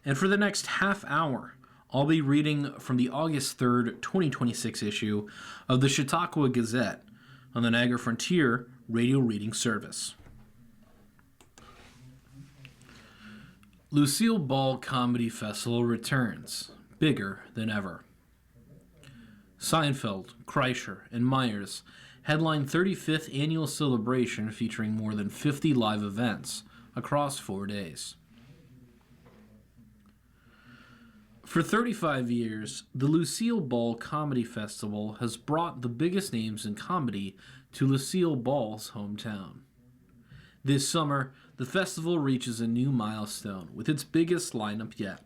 And for the next half hour, I'll be reading from the August 3rd, 2026 issue of the Chautauqua Gazette on the Niagara Frontier radio reading service. Lucille Ball Comedy Festival returns, bigger than ever. Seinfeld, Kreischer, and Myers headline 35th annual celebration featuring more than 50 live events across 4 days. For 35 years, the Lucille Ball Comedy Festival has brought the biggest names in comedy to Lucille Ball's hometown. This summer, the festival reaches a new milestone with its biggest lineup yet,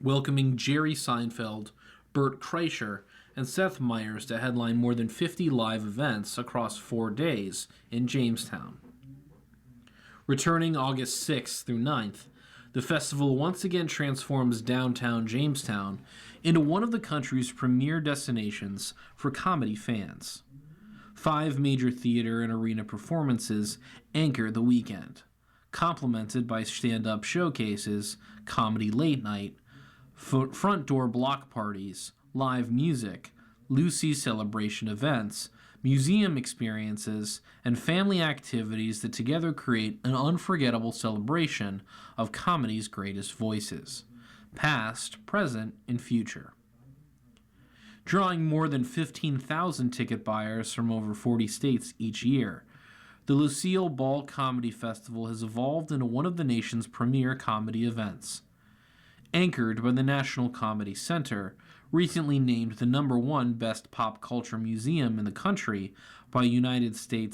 welcoming Jerry Seinfeld, Bert Kreischer, and Seth Meyers to headline more than 50 live events across 4 days in Jamestown. Returning August 6th through 9th, the festival once again transforms downtown Jamestown into one of the country's premier destinations for comedy fans. 5 major theater and arena performances anchor the weekend, complemented by stand-up showcases, comedy late night, front door block parties, live music, Lucy celebration events, museum experiences, and family activities that together create an unforgettable celebration of comedy's greatest voices, past, present, and future. Drawing more than 15,000 ticket buyers from over 40 states each year, the Lucille Ball Comedy Festival has evolved into one of the nation's premier comedy events. Anchored by the National Comedy Center, recently named the #1 best pop culture museum in the country by USA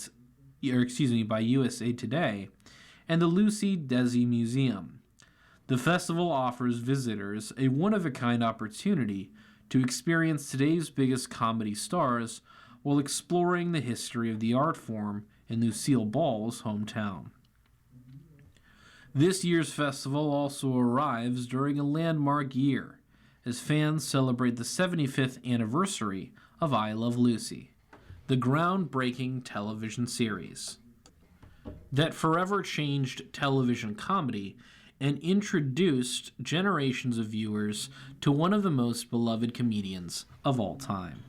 Today, and the Lucy Desi Museum. The festival offers visitors a one-of-a-kind opportunity to experience today's biggest comedy stars while exploring the history of the art form in Lucille Ball's hometown. This year's festival also arrives during a landmark year, as fans celebrate the 75th anniversary of I Love Lucy, the groundbreaking television series that forever changed television comedy and introduced generations of viewers to one of the most beloved comedians of all time.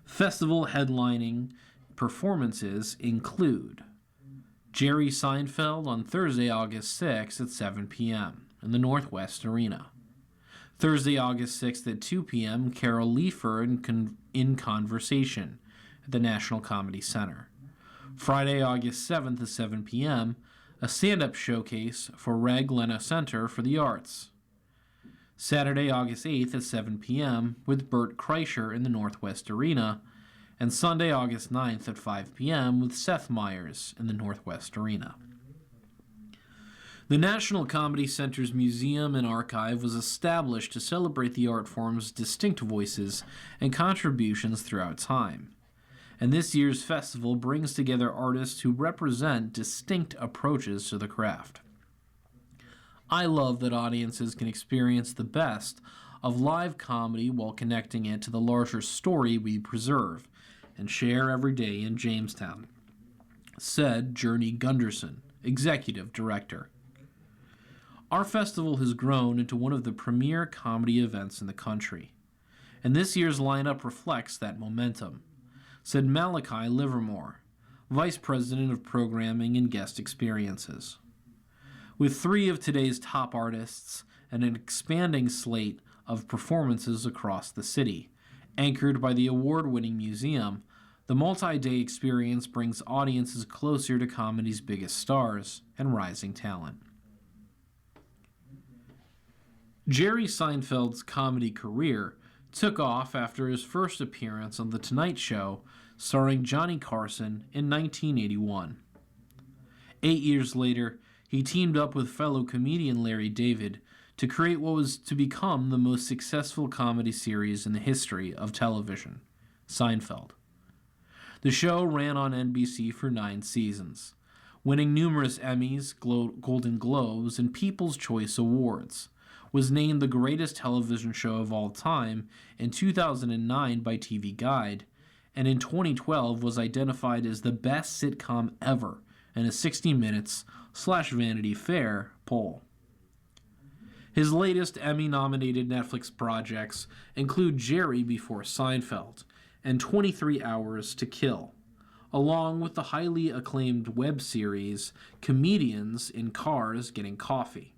Festival headlining performances include Jerry Seinfeld on Thursday, August 6th at 7 p.m. in the Northwest Arena. Thursday, August 6th at 2 p.m., Carol Leifer in Conversation at the National Comedy Center. Friday, August 7th at 7 p.m., a stand-up showcase for Reg Leno Center for the Arts. Saturday, August 8th at 7 p.m. with Bert Kreischer in the Northwest Arena, and Sunday, August 9th at 5 p.m. with Seth Meyers in the Northwest Arena. The National Comedy Center's museum and archive was established to celebrate the art form's distinct voices and contributions throughout time. And this year's festival brings together artists who represent distinct approaches to the craft. I love that audiences can experience the best of live comedy while connecting it to the larger story we preserve and share every day in Jamestown, said Journey Gunderson, Executive Director. Our festival has grown into one of the premier comedy events in the country, and this year's lineup reflects that momentum, said Malachi Livermore, Vice President of Programming and Guest Experiences. With 3 of today's top artists and an expanding slate of performances across the city, anchored by the award-winning museum, the multi-day experience brings audiences closer to comedy's biggest stars and rising talent. Jerry Seinfeld's comedy career took off after his first appearance on The Tonight Show, starring Johnny Carson in 1981. 8 years later, he teamed up with fellow comedian Larry David to create what was to become the most successful comedy series in the history of television, Seinfeld. The show ran on NBC for 9 seasons, winning numerous Emmys, Golden Globes, and People's Choice Awards, was named the greatest television show of all time in 2009 by TV Guide, and in 2012 was identified as the best sitcom ever in a 60 Minutes/Vanity Fair poll. His latest Emmy-nominated Netflix projects include Jerry Before Seinfeld and 23 Hours to Kill, along with the highly acclaimed web series Comedians in Cars Getting Coffee.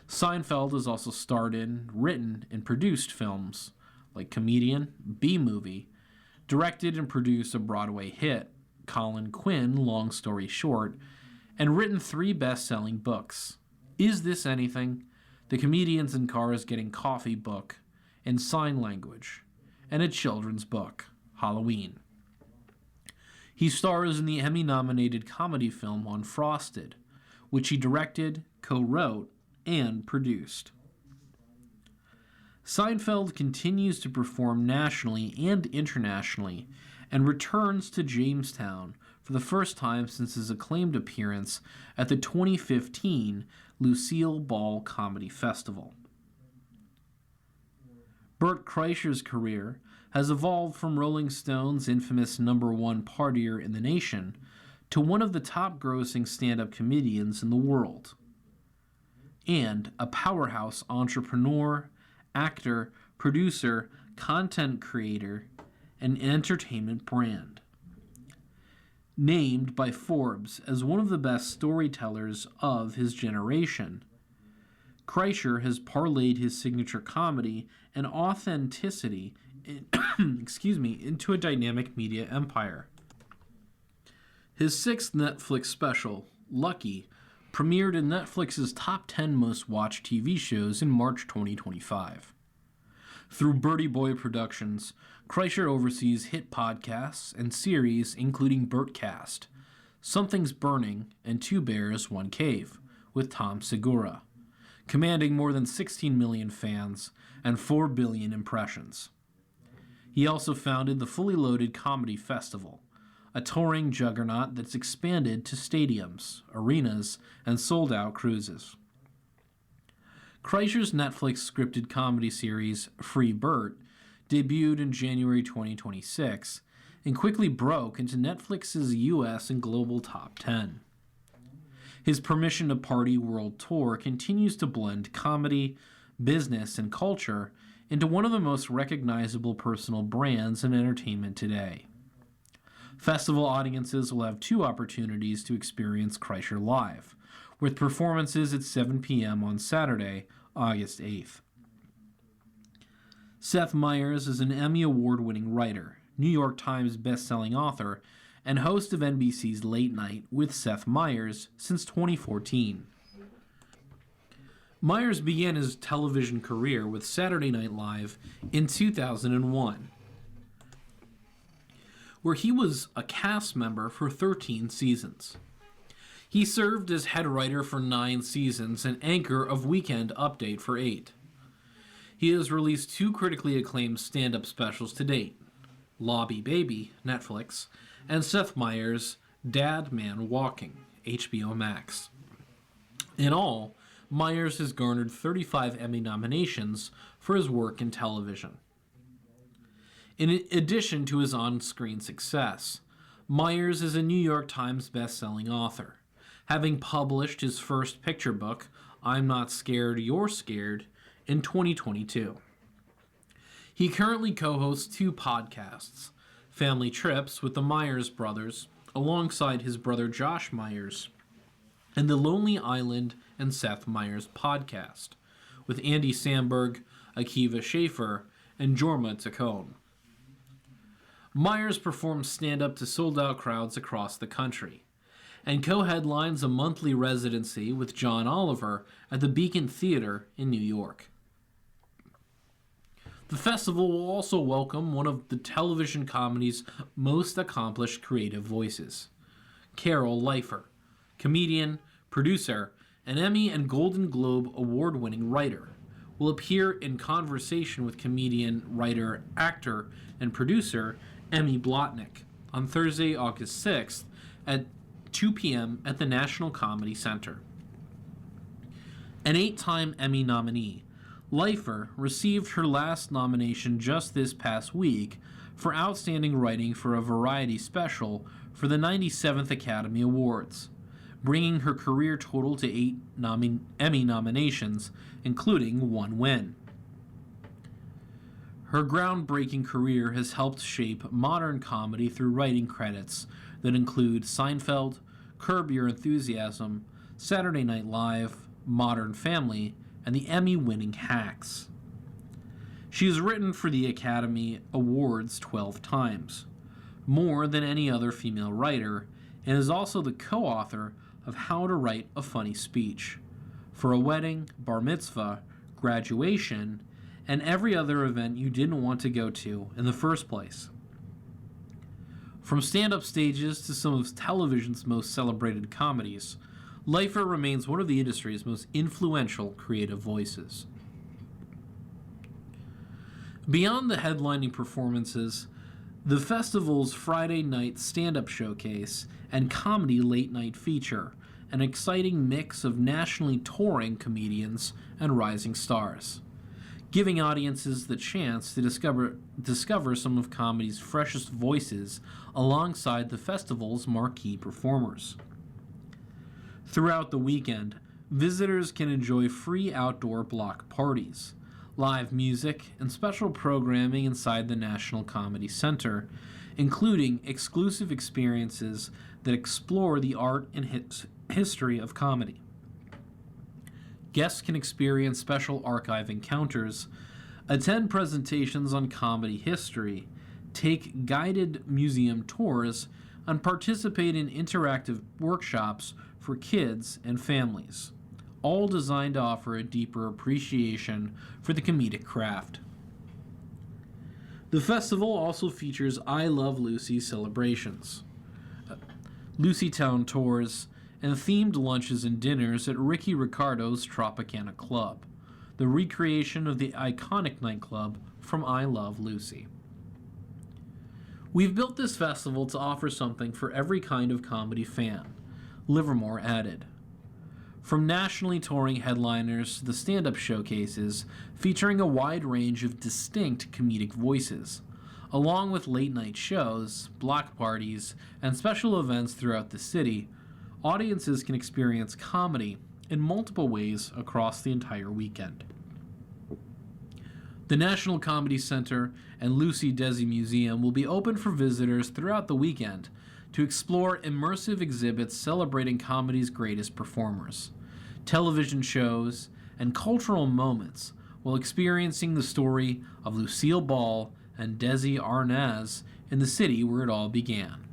Seinfeld has also starred in, written, and produced films like Comedian, B-Movie, directed and produced a Broadway hit, Colin Quinn, Long Story Short, and written 3 best-selling books: Is This Anything?, The Comedians in Cars Getting Coffee book, and Sign Language, and a children's book, Halloween. He stars in the Emmy-nominated comedy film On Frosted, which he directed, co-wrote, and produced. Seinfeld continues to perform nationally and internationally and returns to Jamestown for the first time since his acclaimed appearance at the 2015 Lucille Ball Comedy Festival. Bert Kreischer's career has evolved from Rolling Stone's infamous #1 partier in the nation to one of the top-grossing stand-up comedians in the world, and a powerhouse entrepreneur, actor, producer, content creator, and entertainment brand. Named by Forbes as one of the best storytellers of his generation, Kreischer has parlayed his signature comedy and authenticity into a dynamic media empire. His 6th Netflix special, Lucky, premiered in Netflix's top 10 most watched TV shows in March 2025. Through Birdie Boy Productions, Kreischer oversees hit podcasts and series including Bertcast, Something's Burning, and Two Bears, One Cave, with Tom Segura, commanding more than 16 million fans and 4 billion impressions. He also founded the Fully Loaded Comedy Festival, a touring juggernaut that's expanded to stadiums, arenas, and sold-out cruises. Kreischer's Netflix scripted comedy series, Free Bert, debuted in January 2026 and quickly broke into Netflix's US and global top 10. His Permission to Party World Tour continues to blend comedy, business, and culture into one of the most recognizable personal brands in entertainment today. Festival audiences will have 2 opportunities to experience Kreischer live, with performances at 7 p.m. on Saturday, August 8th. Seth Meyers is an Emmy Award-winning writer, New York Times best-selling author, and host of NBC's Late Night with Seth Meyers since 2014. Meyers began his television career with Saturday Night Live in 2001, where he was a cast member for 13 seasons. He served as head writer for 9 seasons and anchor of Weekend Update for 8. He has released 2 critically acclaimed stand-up specials to date, Lobby Baby, Netflix, and Seth Meyers' Dad Man Walking, HBO Max. In all, Meyers has garnered 35 Emmy nominations for his work in television. In addition to his on-screen success, Meyers is a New York Times best-selling author, having published his first picture book, I'm Not Scared, You're Scared, in 2022. He currently co-hosts 2 podcasts, Family Trips with the Meyers brothers, alongside his brother Josh Meyers, and the Lonely Island and Seth Meyers podcast, with Andy Samberg, Akiva Schaffer, and Jorma Taccone. Meyers performs stand-up to sold-out crowds across the country, and co-headlines a monthly residency with John Oliver at the Beacon Theater in New York. The festival will also welcome one of the television comedy's most accomplished creative voices, Carol Leifer, comedian, producer, and Emmy and Golden Globe award-winning writer, will appear in conversation with comedian, writer, actor, and producer Emmy Blotnick on Thursday, August 6th at 2 p.m. at the National Comedy Center. An 8-time Emmy nominee, Leifer received her last nomination just this past week for Outstanding Writing for a Variety Special for the 97th Academy Awards, bringing her career total to 8 Emmy nominations, including 1 win. Her groundbreaking career has helped shape modern comedy through writing credits that include Seinfeld, Curb Your Enthusiasm, Saturday Night Live, Modern Family, and the Emmy-winning Hacks. She has written for the Academy Awards 12 times, more than any other female writer, and is also the co-author of How to Write a Funny Speech for a wedding, bar mitzvah, graduation, and every other event you didn't want to go to in the first place. From stand-up stages to some of television's most celebrated comedies, Leifer remains one of the industry's most influential creative voices. Beyond the headlining performances, the festival's Friday night stand-up showcase and comedy late-night feature an exciting mix of nationally touring comedians and rising stars, giving audiences the chance to discover some of comedy's freshest voices alongside the festival's marquee performers. Throughout the weekend, visitors can enjoy free outdoor block parties, live music, and special programming inside the National Comedy Center, including exclusive experiences that explore the art and history of comedy. Guests can experience special archive encounters, attend presentations on comedy history, take guided museum tours, and participate in interactive workshops for kids and families, all designed to offer a deeper appreciation for the comedic craft. The festival also features I Love Lucy celebrations, Lucytown tours, and themed lunches and dinners at Ricky Ricardo's Tropicana Club, the recreation of the iconic nightclub from I Love Lucy. We've built this festival to offer something for every kind of comedy fan, Livermore added. From nationally touring headliners to the stand-up showcases featuring a wide range of distinct comedic voices, along with late-night shows, block parties, and special events throughout the city, audiences can experience comedy in multiple ways across the entire weekend. The National Comedy Center and Lucy Desi Museum will be open for visitors throughout the weekend to explore immersive exhibits celebrating comedy's greatest performers, television shows, and cultural moments while experiencing the story of Lucille Ball and Desi Arnaz in the city where it all began.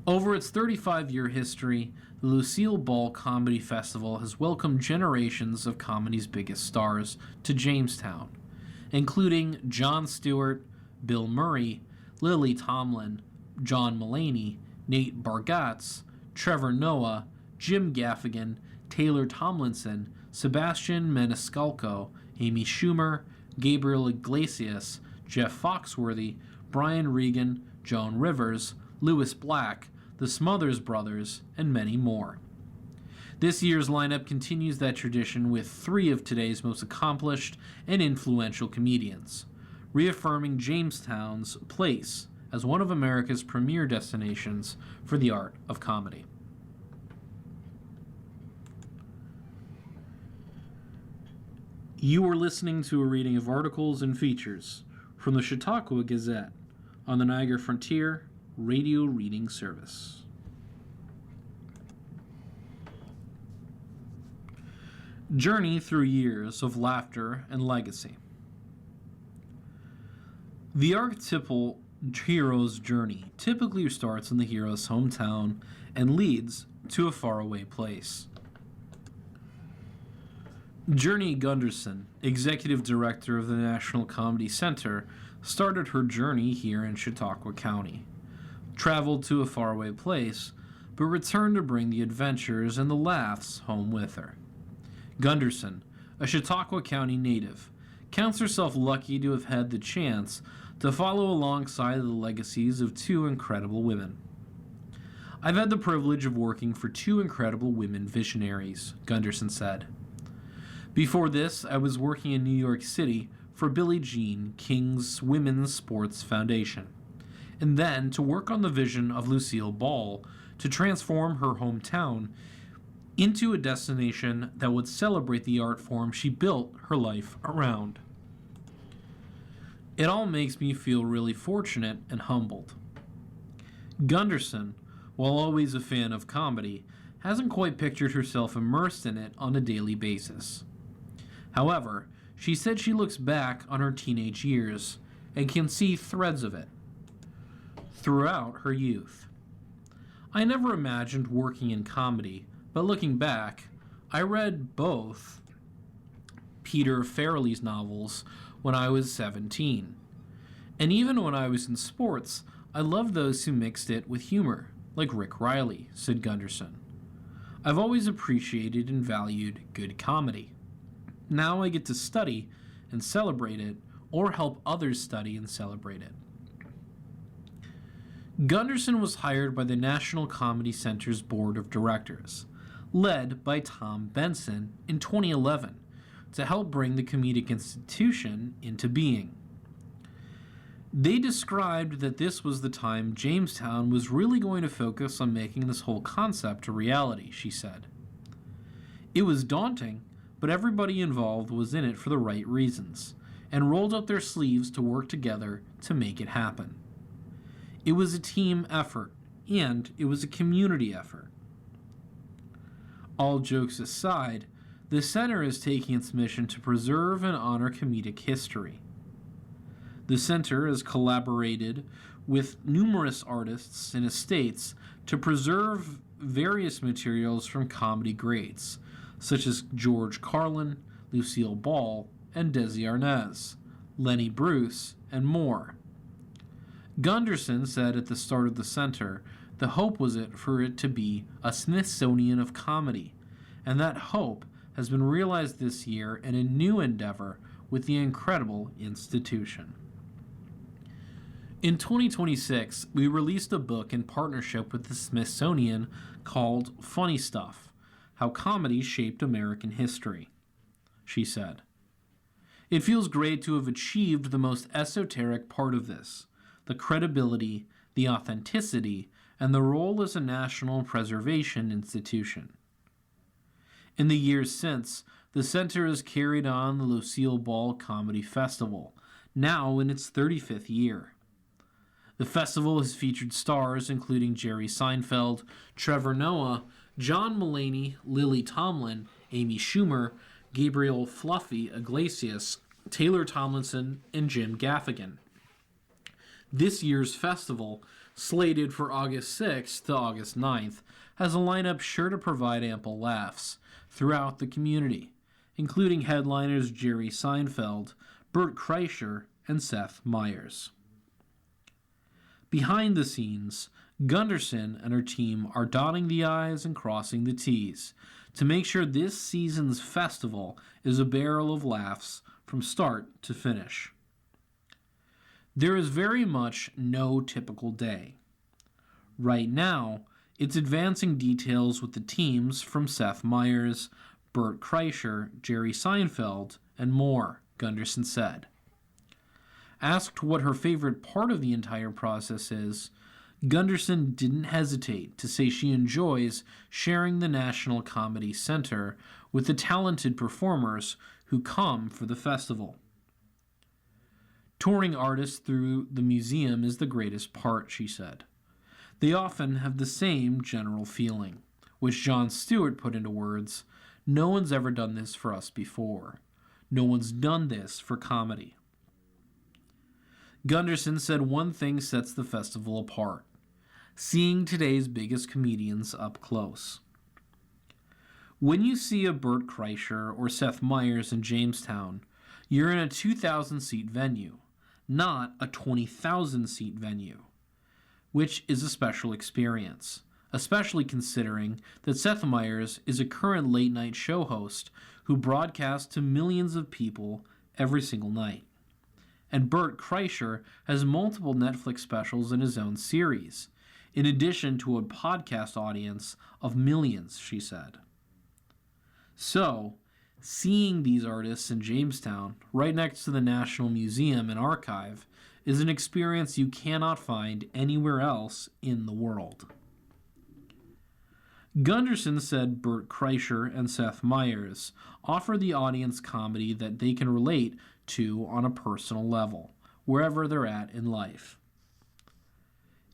Over its 35-year history, the Lucille Ball Comedy Festival has welcomed generations of comedy's biggest stars to Jamestown, including Jon Stewart, Bill Murray, Lily Tomlin, John Mulaney, Nate Bargatze, Trevor Noah, Jim Gaffigan, Taylor Tomlinson, Sebastian Maniscalco, Amy Schumer, Gabriel Iglesias, Jeff Foxworthy, Brian Regan, Joan Rivers, Lewis Black, the Smothers Brothers, and many more. This year's lineup continues that tradition with 3 of today's most accomplished and influential comedians, reaffirming Jamestown's place as one of America's premier destinations for the art of comedy. You are listening to a reading of articles and features from the Chautauqua Gazette on the Niagara Frontier Radio Reading Service. Journey through years of laughter and legacy. The archetypal hero's journey typically starts in the hero's hometown and leads to a faraway place. Journey Gunderson, executive director of the National Comedy Center, started her journey here in Chautauqua County, traveled to a faraway place, but returned to bring the adventures and the laughs home with her. Gunderson, a Chautauqua County native, counts herself lucky to have had the chance to follow alongside the legacies of 2 incredible women. I've had the privilege of working for 2 incredible women visionaries, Gunderson said. Before this, I was working in New York City for Billie Jean King's Women's Sports Foundation, and then to work on the vision of Lucille Ball to transform her hometown into a destination that would celebrate the art form she built her life around. It all makes me feel really fortunate and humbled. Gunderson, while always a fan of comedy, hasn't quite pictured herself immersed in it on a daily basis. However, she said she looks back on her teenage years and can see threads of it throughout her youth. I never imagined working in comedy, but looking back, I read both Peter Farrelly's novels when I was 17. And even when I was in sports, I loved those who mixed it with humor, like Rick Riley, said Gunderson. I've always appreciated and valued good comedy. Now I get to study and celebrate it, or help others study and celebrate it. Gunderson was hired by the National Comedy Center's Board of Directors, led by Tom Benson in 2011, to help bring the comedic institution into being. They described that this was the time Jamestown was really going to focus on making this whole concept a reality, she said. It was daunting, but everybody involved was in it for the right reasons, and rolled up their sleeves to work together to make it happen. It was a team effort, and it was a community effort. All jokes aside, the center is taking its mission to preserve and honor comedic history. The center has collaborated with numerous artists and estates to preserve various materials from comedy greats, such as George Carlin, Lucille Ball, and Desi Arnaz, Lenny Bruce, and more. Gunderson said at the start of the center, the hope was for it to be a Smithsonian of comedy, and that hope has been realized this year in a new endeavor with the incredible institution. In 2026, we released a book in partnership with the Smithsonian called Funny Stuff: How Comedy Shaped American History, she said. It feels great to have achieved the most esoteric part of this, the credibility, the authenticity, and the role as a national preservation institution. In the years since, the center has carried on the Lucille Ball Comedy Festival, now in its 35th year. The festival has featured stars including Jerry Seinfeld, Trevor Noah, John Mulaney, Lily Tomlin, Amy Schumer, Gabriel Fluffy Iglesias, Taylor Tomlinson, and Jim Gaffigan. This year's festival, slated for August 6th to August 9th, has a lineup sure to provide ample laughs throughout the community, including headliners Jerry Seinfeld, Bert Kreischer, and Seth Meyers. Behind the scenes, Gunderson and her team are dotting the I's and crossing the T's to make sure this season's festival is a barrel of laughs from start to finish. There is very much no typical day. Right now, it's advancing details with the teams from Seth Meyers, Bert Kreischer, Jerry Seinfeld, and more, Gunderson said. Asked what her favorite part of the entire process is, Gunderson didn't hesitate to say she enjoys sharing the National Comedy Center with the talented performers who come for the festival. Touring artists through the museum is the greatest part, she said. They often have the same general feeling, which Jon Stewart put into words, "No one's ever done this for us before. No one's done this for comedy." Gunderson said one thing sets the festival apart: seeing today's biggest comedians up close. When you see a Bert Kreischer or Seth Meyers in Jamestown, you're in a 2,000-seat venue, not a 20,000-seat venue, which is a special experience, especially considering that Seth Meyers is a current late-night show host who broadcasts to millions of people every single night. And Bert Kreischer has multiple Netflix specials in his own series, in addition to a podcast audience of millions, she said. So, seeing these artists in Jamestown, right next to the National Museum and Archive, is an experience you cannot find anywhere else in the world. Gunderson said Bert Kreischer and Seth Meyers offer the audience comedy that they can relate to on a personal level, wherever they're at in life.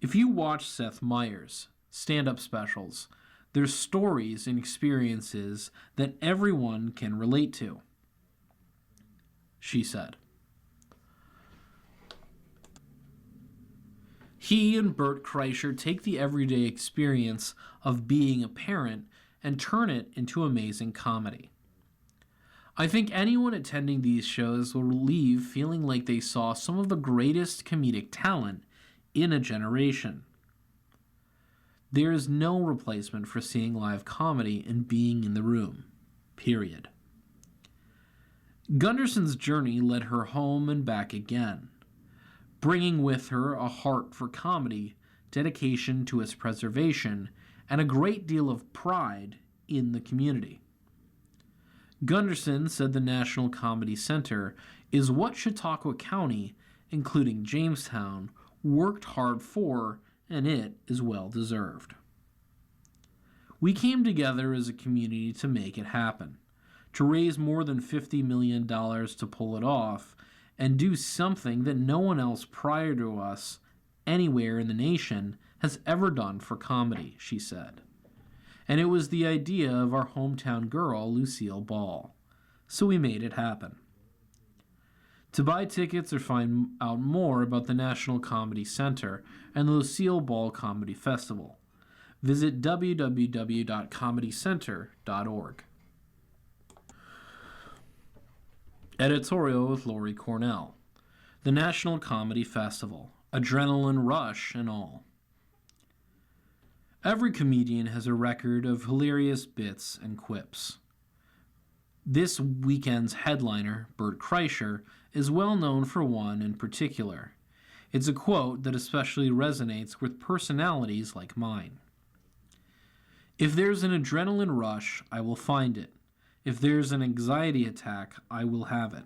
If you watch Seth Meyers' stand-up specials, there's stories and experiences that everyone can relate to, she said. He and Bert Kreischer take the everyday experience of being a parent and turn it into amazing comedy. I think anyone attending these shows will leave feeling like they saw some of the greatest comedic talent in a generation. There is no replacement for seeing live comedy and being in the room, period. Gunderson's journey led her home and back again, bringing with her a heart for comedy, dedication to its preservation, and a great deal of pride in the community. Gunderson said the National Comedy Center is what Chautauqua County, including Jamestown, worked hard for, and it is well deserved. We came together as a community to make it happen, to raise more than $50 million to pull it off, and do something that no one else prior to us anywhere in the nation has ever done for comedy, she said. And it was the idea of our hometown girl, Lucille Ball. So we made it happen. To buy tickets or find out more about the National Comedy Center and the Lucille Ball Comedy Festival, visit www.comedycenter.org. Editorial with Lori Cornell. The National Comedy Festival. Adrenaline rush and all. Every comedian has a record of hilarious bits and quips. This weekend's headliner, Bert Kreischer, is well known for one in particular. It's a quote that especially resonates with personalities like mine. If there's an adrenaline rush, I will find it. If there's an anxiety attack, I will have it.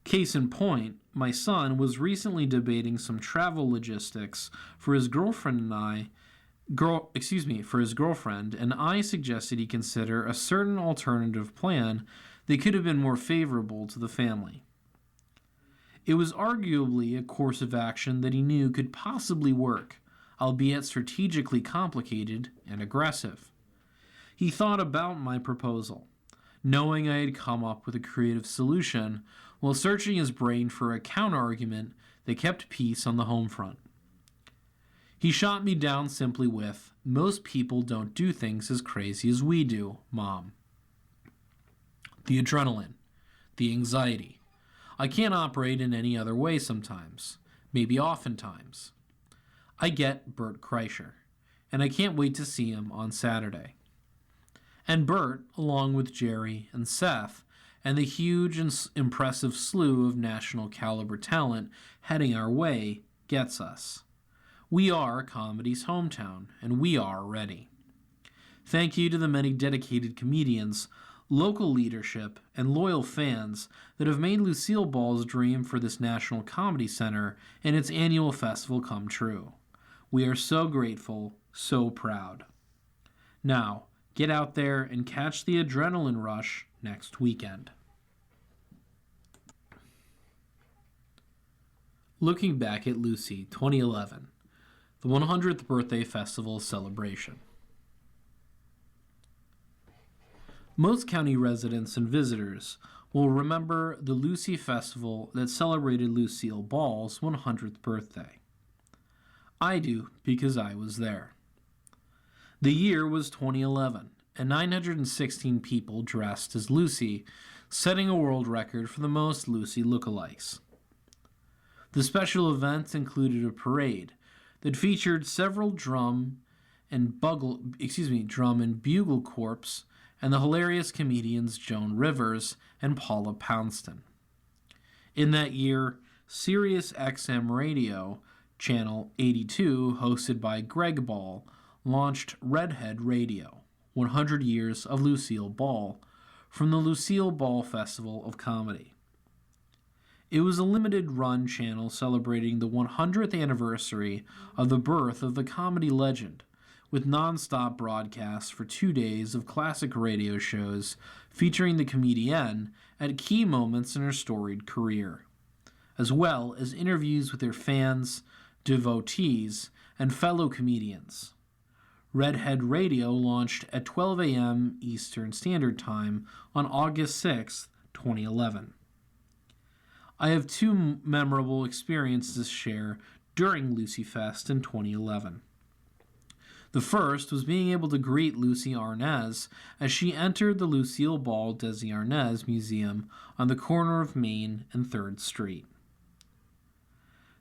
Case in point, my son was recently debating some travel logistics for his girlfriend, and I suggested he consider a certain alternative plan that could have been more favorable to the family. It was arguably a course of action that he knew could possibly work, albeit strategically complicated and aggressive. He thought about my proposal, knowing I had come up with a creative solution while searching his brain for a counter-argument that kept peace on the home front. He shot me down simply with, "Most people don't do things as crazy as we do, Mom." The adrenaline, the anxiety. I can't operate in any other way sometimes, maybe oftentimes. I get Bert Kreischer, and I can't wait to see him on Saturday. And Bert, along with Jerry and Seth, and the huge and impressive slew of national caliber talent heading our way, gets us. We are comedy's hometown, and we are ready. Thank you to the many dedicated comedians, local leadership, and loyal fans that have made Lucille Ball's dream for this National Comedy Center and its annual festival come true. We are so grateful, so proud. Now, get out there and catch the adrenaline rush next weekend. Looking back at Lucy, 2011, the 100th Birthday Festival celebration. Most county residents and visitors will remember the Lucy Festival that celebrated Lucille Ball's 100th birthday. I do because I was there. The year was 2011, and 916 people dressed as Lucy, setting a world record for the most Lucy lookalikes. The special events included a parade that featured several drum and bugle corps and the hilarious comedians Joan Rivers and Paula Poundstone. In that year, Sirius XM Radio, Channel 82, hosted by Greg Ball, launched Redhead Radio, 100 Years of Lucille Ball, from the Lucille Ball Festival of Comedy. It was a limited-run channel celebrating the 100th anniversary of the birth of the comedy legend, with non-stop broadcasts for 2 days of classic radio shows featuring the comedienne at key moments in her storied career, as well as interviews with her fans, devotees, and fellow comedians. Redhead Radio launched at 12 a.m. Eastern Standard Time on August 6, 2011. I have two memorable experiences to share during Lucy Fest in 2011. The first was being able to greet Lucy Arnaz as she entered the Lucille Ball Desi Arnaz Museum on the corner of Main and 3rd Street.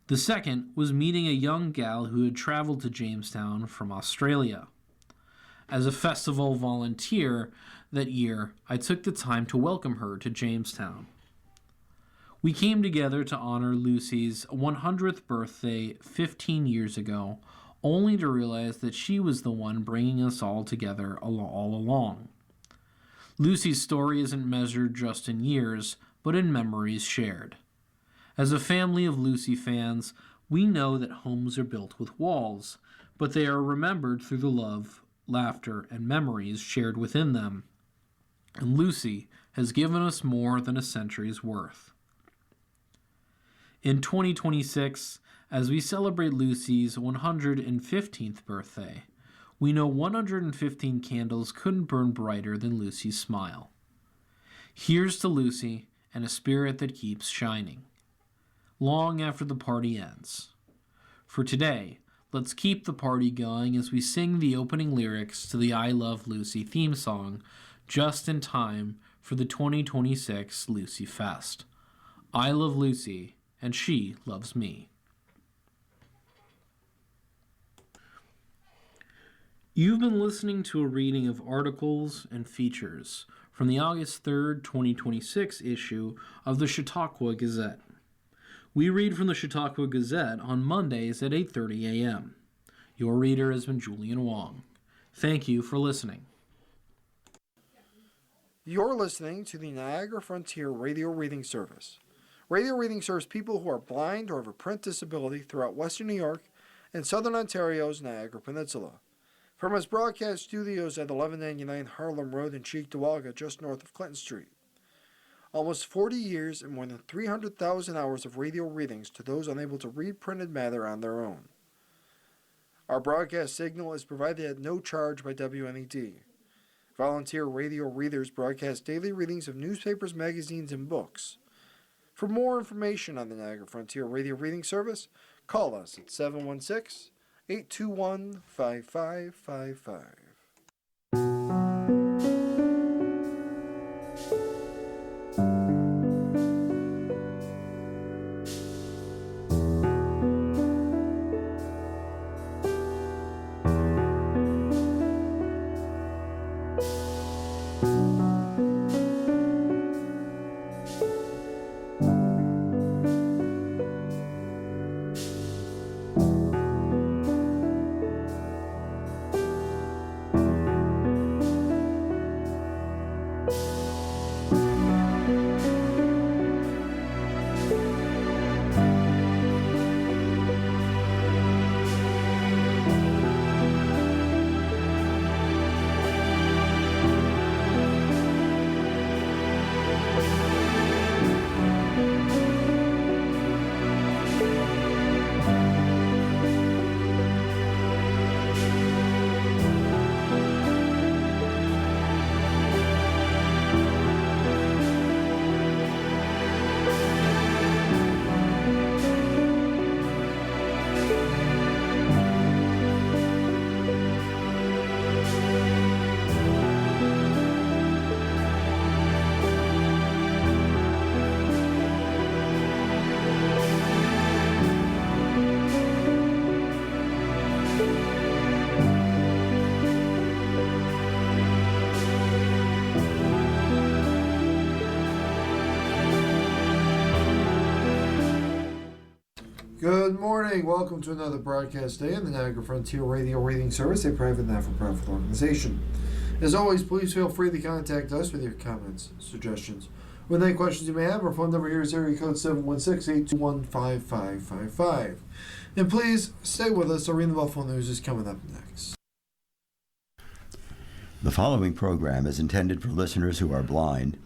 The second was meeting a young gal who had traveled to Jamestown from Australia. As a festival volunteer that year, I took the time to welcome her to Jamestown. We came together to honor Lucy's 100th birthday 15 years ago, only to realize that she was the one bringing us all together all along. Lucy's story isn't measured just in years, but in memories shared. As a family of Lucy fans, we know that homes are built with walls, but they are remembered through the love, laughter, and memories shared within them. And Lucy has given us more than a century's worth. In 2026, as we celebrate Lucy's 115th birthday, we know 115 candles couldn't burn brighter than Lucy's smile. Here's to Lucy and a spirit that keeps shining, long after the party ends. For today, let's keep the party going as we sing the opening lyrics to the I Love Lucy theme song just in time for the 2026 Lucy Fest. I love Lucy, and she loves me. You've been listening to a reading of articles and features from the August 3rd, 2026 issue of the Chautauqua Gazette. We read from the Chautauqua Gazette on Mondays at 8:30 a.m. Your reader has been Julian Wong. Thank you for listening. You're listening to the Niagara Frontier Radio Reading Service. Radio reading serves people who are blind or have a print disability throughout Western New York and Southern Ontario's Niagara Peninsula. From its broadcast studios at 1199 Harlem Road in Cheektowaga, just north of Clinton Street. Almost 40 years and more than 300,000 hours of radio readings to those unable to read printed matter on their own. Our broadcast signal is provided at no charge by WNED. Volunteer radio readers broadcast daily readings of newspapers, magazines, and books. For more information on the Niagara Frontier Radio Reading Service, call us at 716-821-5555. Good morning. Welcome to another broadcast day in the Niagara Frontier Radio Reading Service, a private not-for-profit organization. As always, please feel free to contact us with your comments, suggestions, or any questions you may have. Our phone number here is area code 716-821-5555. And please stay with us. Our Arena Buffalo News is coming up next. The following program is intended for listeners who are blind,